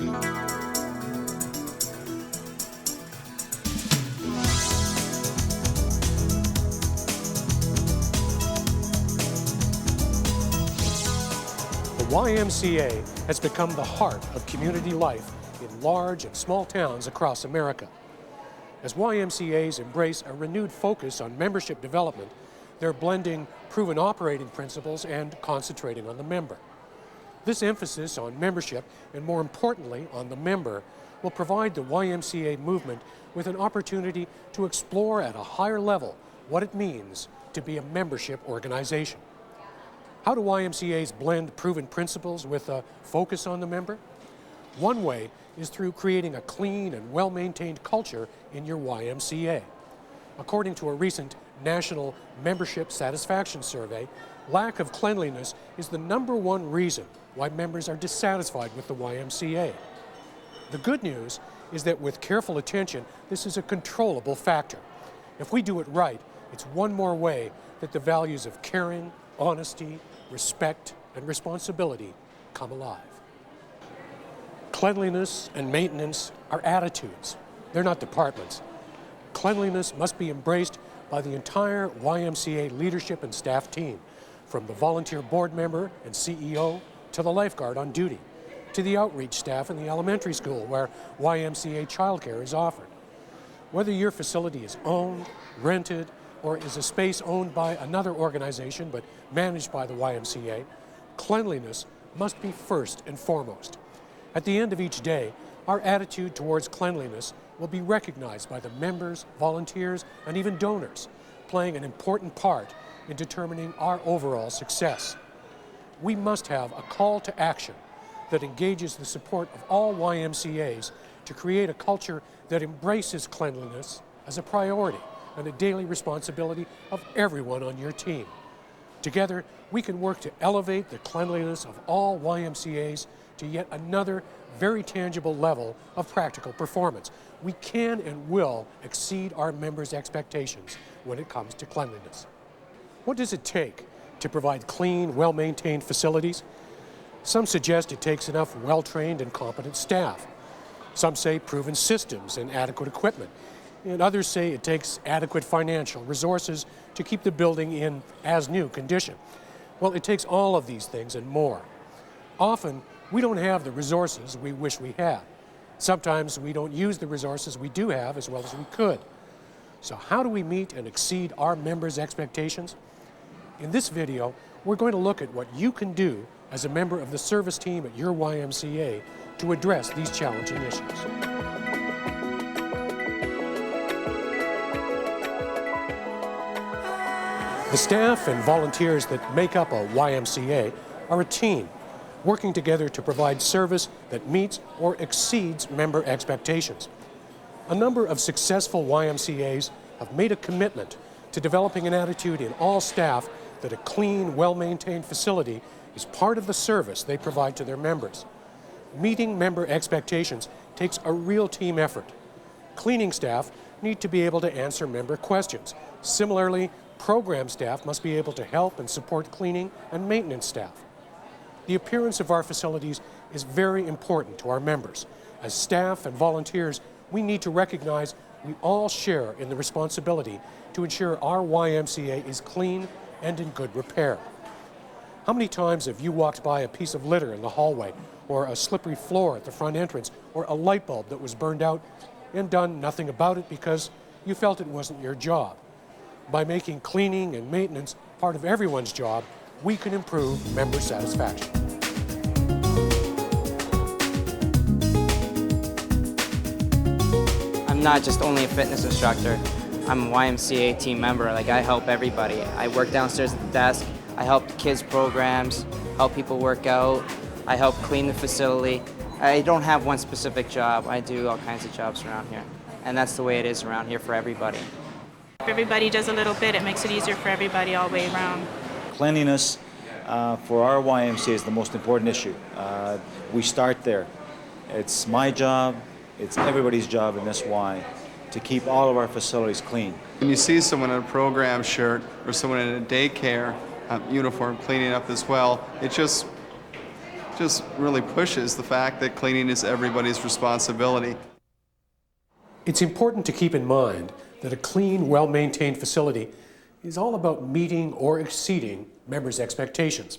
The YMCA has become the heart of community life in large and small towns across America. As YMCAs embrace a renewed focus on membership development, they're blending proven operating principles and concentrating on the member. This emphasis on membership, and more importantly on the member, will provide the YMCA movement with an opportunity to explore at a higher level what it means to be a membership organization. How do YMCAs blend proven principles with a focus on the member? One way is through creating a clean and well-maintained culture in your YMCA. According to a recent National Membership Satisfaction Survey, lack of cleanliness is the #1 reason why members are dissatisfied with the YMCA. The good news is that with careful attention, this is a controllable factor. If we do it right, it's one more way that the values of caring, honesty, respect, and responsibility come alive. Cleanliness and maintenance are attitudes. They're not departments. Cleanliness must be embraced by the entire YMCA leadership and staff team, from the volunteer board member and CEO to the lifeguard on duty, to the outreach staff in the elementary school where YMCA childcare is offered. Whether your facility is owned, rented, or is a space owned by another organization but managed by the YMCA, cleanliness must be first and foremost. At the end of each day, our attitude towards cleanliness will be recognized by the members, volunteers, and even donors, playing an important part in determining our overall success. We must have a call to action that engages the support of all YMCAs to create a culture that embraces cleanliness as a priority and a daily responsibility of everyone on your team. Together, we can work to elevate the cleanliness of all YMCAs to yet another very tangible level of practical performance. We can and will exceed our members' expectations when it comes to cleanliness. What does it take to provide clean, well-maintained facilities? Some suggest it takes enough well-trained and competent staff. Some say proven systems and adequate equipment. And others say it takes adequate financial resources to keep the building in as-new condition. Well, it takes all of these things and more. Often, we don't have the resources we wish we had. Sometimes we don't use the resources we do have as well as we could. So how do we meet and exceed our members' expectations? In this video, we're going to look at what you can do as a member of the service team at your YMCA to address these challenging issues. The staff and volunteers that make up a YMCA are a team, working together to provide service that meets or exceeds member expectations. A number of successful YMCAs have made a commitment to developing an attitude in all staff that a clean, well-maintained facility is part of the service they provide to their members. Meeting member expectations takes a real team effort. Cleaning staff need to be able to answer member questions. Similarly, program staff must be able to help and support cleaning and maintenance staff. The appearance of our facilities is very important to our members. As staff and volunteers, we need to recognize we all share in the responsibility to ensure our YMCA is clean and in good repair. How many times have you walked by a piece of litter in the hallway, or a slippery floor at the front entrance, or a light bulb that was burned out, and done nothing about it because you felt it wasn't your job? By making cleaning and maintenance part of everyone's job, we can improve member satisfaction. I'm not just only a fitness instructor, I'm a YMCA team member. Like, I help everybody. I work downstairs at the desk, I help kids programs, help people work out, I help clean the facility. I don't have one specific job, I do all kinds of jobs around here. And that's the way it is around here for everybody. If everybody does a little bit, it makes it easier for everybody all the way around. Cleanliness for our YMCA is the most important issue. We start there. It's my job, it's everybody's job in this Y to keep all of our facilities clean. When you see someone in a program shirt or someone in a daycare uniform cleaning up as well, it just just really pushes the fact that cleaning is everybody's responsibility. It's important to keep in mind that a clean, well-maintained facility is all about meeting or exceeding members' expectations.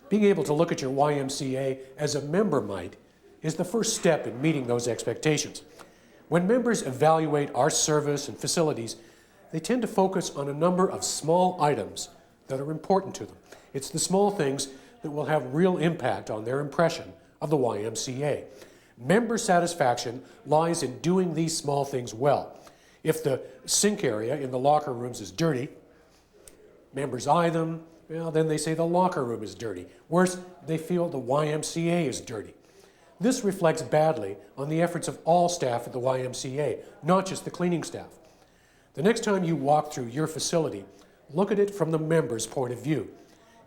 Being able to look at your YMCA as a member might is the first step in meeting those expectations. When members evaluate our service and facilities, they tend to focus on a number of small items that are important to them. It's the small things that will have real impact on their impression of the YMCA. Member satisfaction lies in doing these small things well. If the sink area in the locker rooms is dirty, members eye them, well, then they say the locker room is dirty. Worse, they feel the YMCA is dirty. This reflects badly on the efforts of all staff at the YMCA, not just the cleaning staff. The next time you walk through your facility, look at it from the member's point of view.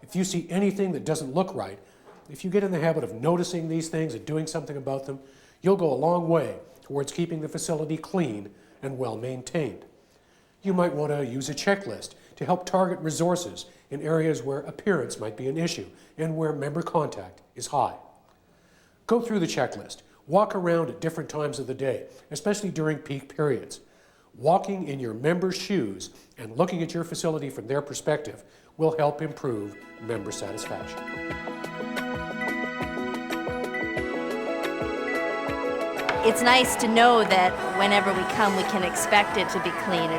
If you see anything that doesn't look right, if you get in the habit of noticing these things and doing something about them, you'll go a long way towards keeping the facility clean and well maintained. You might want to use a checklist to help target resources in areas where appearance might be an issue and where member contact is high. Go through the checklist. Walk around at different times of the day, especially during peak periods. Walking in your members' shoes and looking at your facility from their perspective will help improve member satisfaction. It's nice to know that whenever we come, we can expect it to be clean.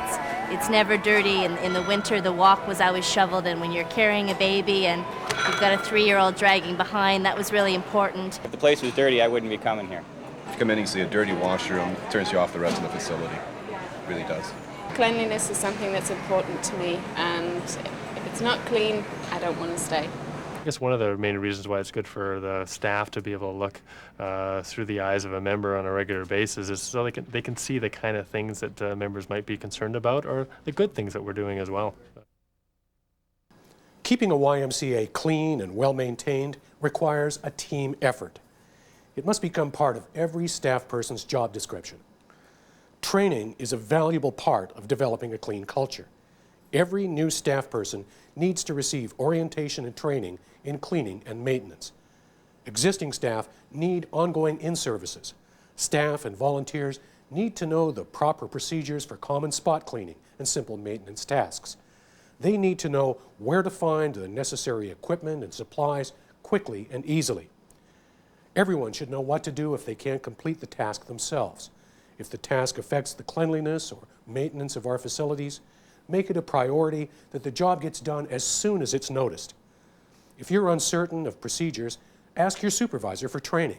It's never dirty. In the winter, the walk was always shoveled, and when you're carrying a baby and you've got a 3-year-old dragging behind, that was really important. If the place was dirty, I wouldn't be coming here. If you come in and see a dirty washroom, it turns you off the rest of the facility. It really does. Cleanliness is something that's important to me, and if it's not clean, I don't want to stay. I guess one of the main reasons why it's good for the staff to be able to look through the eyes of a member on a regular basis is so they can see the kind of things that members might be concerned about, or the good things that we're doing as well. Keeping a YMCA clean and well-maintained requires a team effort. It must become part of every staff person's job description. Training is a valuable part of developing a clean culture. Every new staff person needs to receive orientation and training in cleaning and maintenance. Existing staff need ongoing in-services. Staff and volunteers need to know the proper procedures for common spot cleaning and simple maintenance tasks. They need to know where to find the necessary equipment and supplies quickly and easily. Everyone should know what to do if they can't complete the task themselves. If the task affects the cleanliness or maintenance of our facilities, make it a priority that the job gets done as soon as it's noticed. If you're uncertain of procedures, ask your supervisor for training.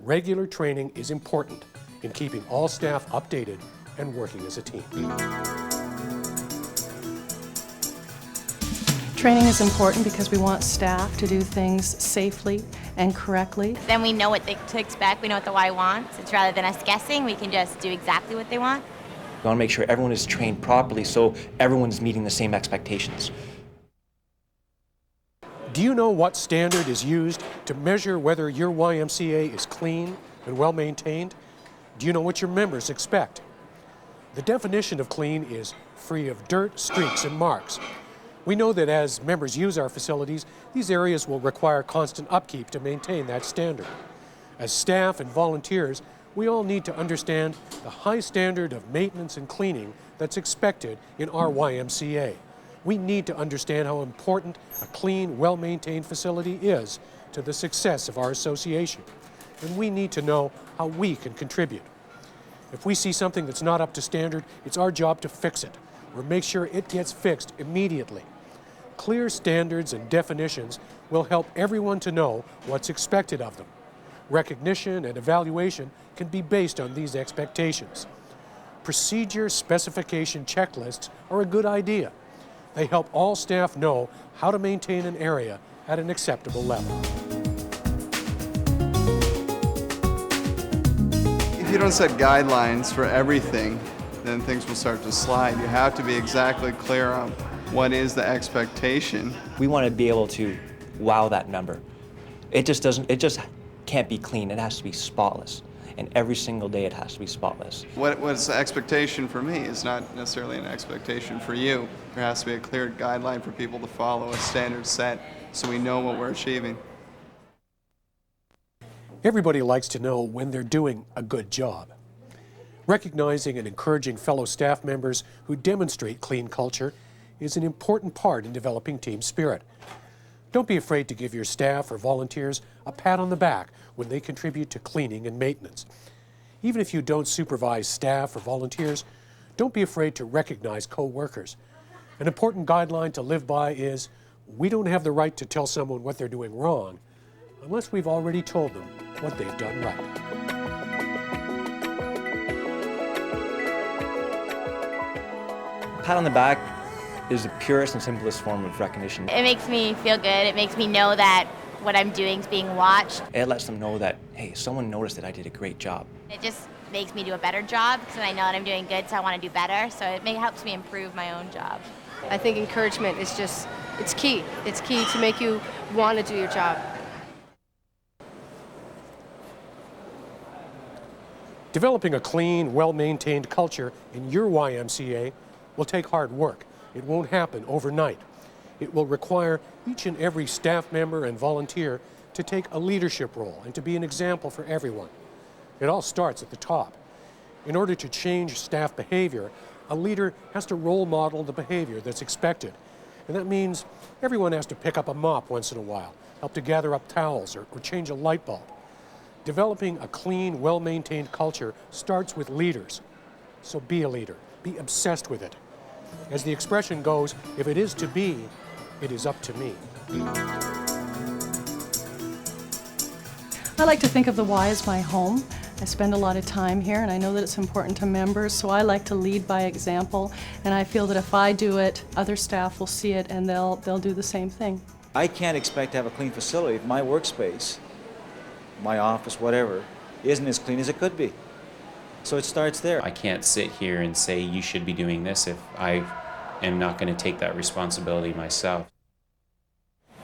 Regular training is important in keeping all staff updated and working as a team. Training is important because we want staff to do things safely and correctly. Then we know what to expect, we know what the Y wants. It's rather than us guessing, we can just do exactly what they want. We want to make sure everyone is trained properly so everyone is meeting the same expectations. Do you know what standard is used to measure whether your YMCA is clean and well maintained? Do you know what your members expect? The definition of clean is free of dirt, streaks, and marks. We know that as members use our facilities, these areas will require constant upkeep to maintain that standard. As staff and volunteers, we all need to understand the high standard of maintenance and cleaning that's expected in our YMCA. We need to understand how important a clean, well-maintained facility is to the success of our association. And we need to know how we can contribute. If we see something that's not up to standard, it's our job to fix it, or make sure it gets fixed immediately. Clear standards and definitions will help everyone to know what's expected of them. Recognition and evaluation can be based on these expectations. Procedure specification checklists are a good idea. They help all staff know how to maintain an area at an acceptable level. If you don't set guidelines for everything, then things will start to slide. You have to be exactly clear on what is the expectation. We want to be able to wow that member. It just can't be clean. It has to be spotless. And every single day it has to be spotless. What's the expectation for me is not necessarily an expectation for you. There has to be a clear guideline for people to follow, a standard set, so we know what we're achieving. Everybody likes to know when they're doing a good job. Recognizing and encouraging fellow staff members who demonstrate clean culture is an important part in developing team spirit. Don't be afraid to give your staff or volunteers a pat on the back when they contribute to cleaning and maintenance. Even if you don't supervise staff or volunteers, don't be afraid to recognize co-workers. An important guideline to live by is we don't have the right to tell someone what they're doing wrong unless we've already told them what they've done right. Pat on the back is the purest and simplest form of recognition. It makes me feel good. It makes me know that what I'm doing is being watched. It lets them know that, hey, someone noticed that I did a great job. It just makes me do a better job because I know that I'm doing good, so I want to do better. So it helps me improve my own job. I think encouragement is just, it's key. It's key to make you want to do your job. Developing a clean, well-maintained culture in your YMCA will take hard work. It won't happen overnight. It will require each and every staff member and volunteer to take a leadership role and to be an example for everyone. It all starts at the top. In order to change staff behavior, a leader has to role model the behavior that's expected. And that means everyone has to pick up a mop once in a while, help to gather up towels or change a light bulb. Developing a clean, well-maintained culture starts with leaders. So be a leader. Be obsessed with it. As the expression goes, if it is to be, it is up to me. I like to think of the Y as my home. I spend a lot of time here, and I know that it's important to members, so I like to lead by example, and I feel that if I do it, other staff will see it and they'll do the same thing. I can't expect to have a clean facility if my workspace, my office, whatever, isn't as clean as it could be. So it starts there. I can't sit here and say you should be doing this if I am not going to take that responsibility myself.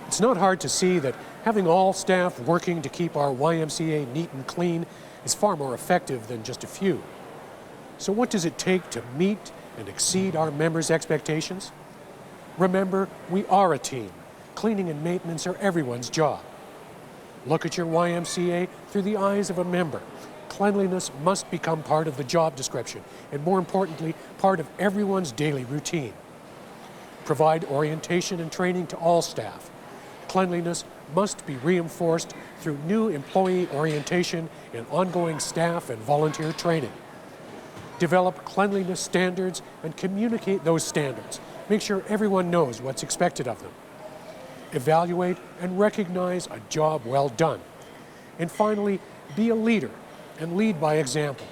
It's not hard to see that having all staff working to keep our YMCA neat and clean is far more effective than just a few. So what does it take to meet and exceed our members' expectations? Remember, we are a team. Cleaning and maintenance are everyone's job. Look at your YMCA through the eyes of a member. Cleanliness must become part of the job description, and more importantly, part of everyone's daily routine. Provide orientation and training to all staff. Cleanliness must be reinforced through new employee orientation and ongoing staff and volunteer training. Develop cleanliness standards and communicate those standards. Make sure everyone knows what's expected of them. Evaluate and recognize a job well done. And finally, be a leader and lead by example.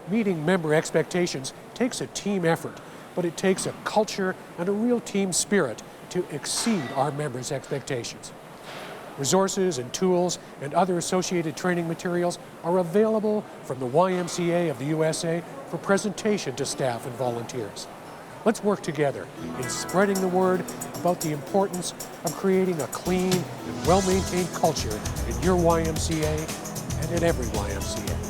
Meeting member expectations takes a team effort, but it takes a culture and a real team spirit to exceed our members' expectations. Resources and tools and other associated training materials are available from the YMCA of the USA for presentation to staff and volunteers. Let's work together in spreading the word about the importance of creating a clean and well-maintained culture in your YMCA and at every YMCA.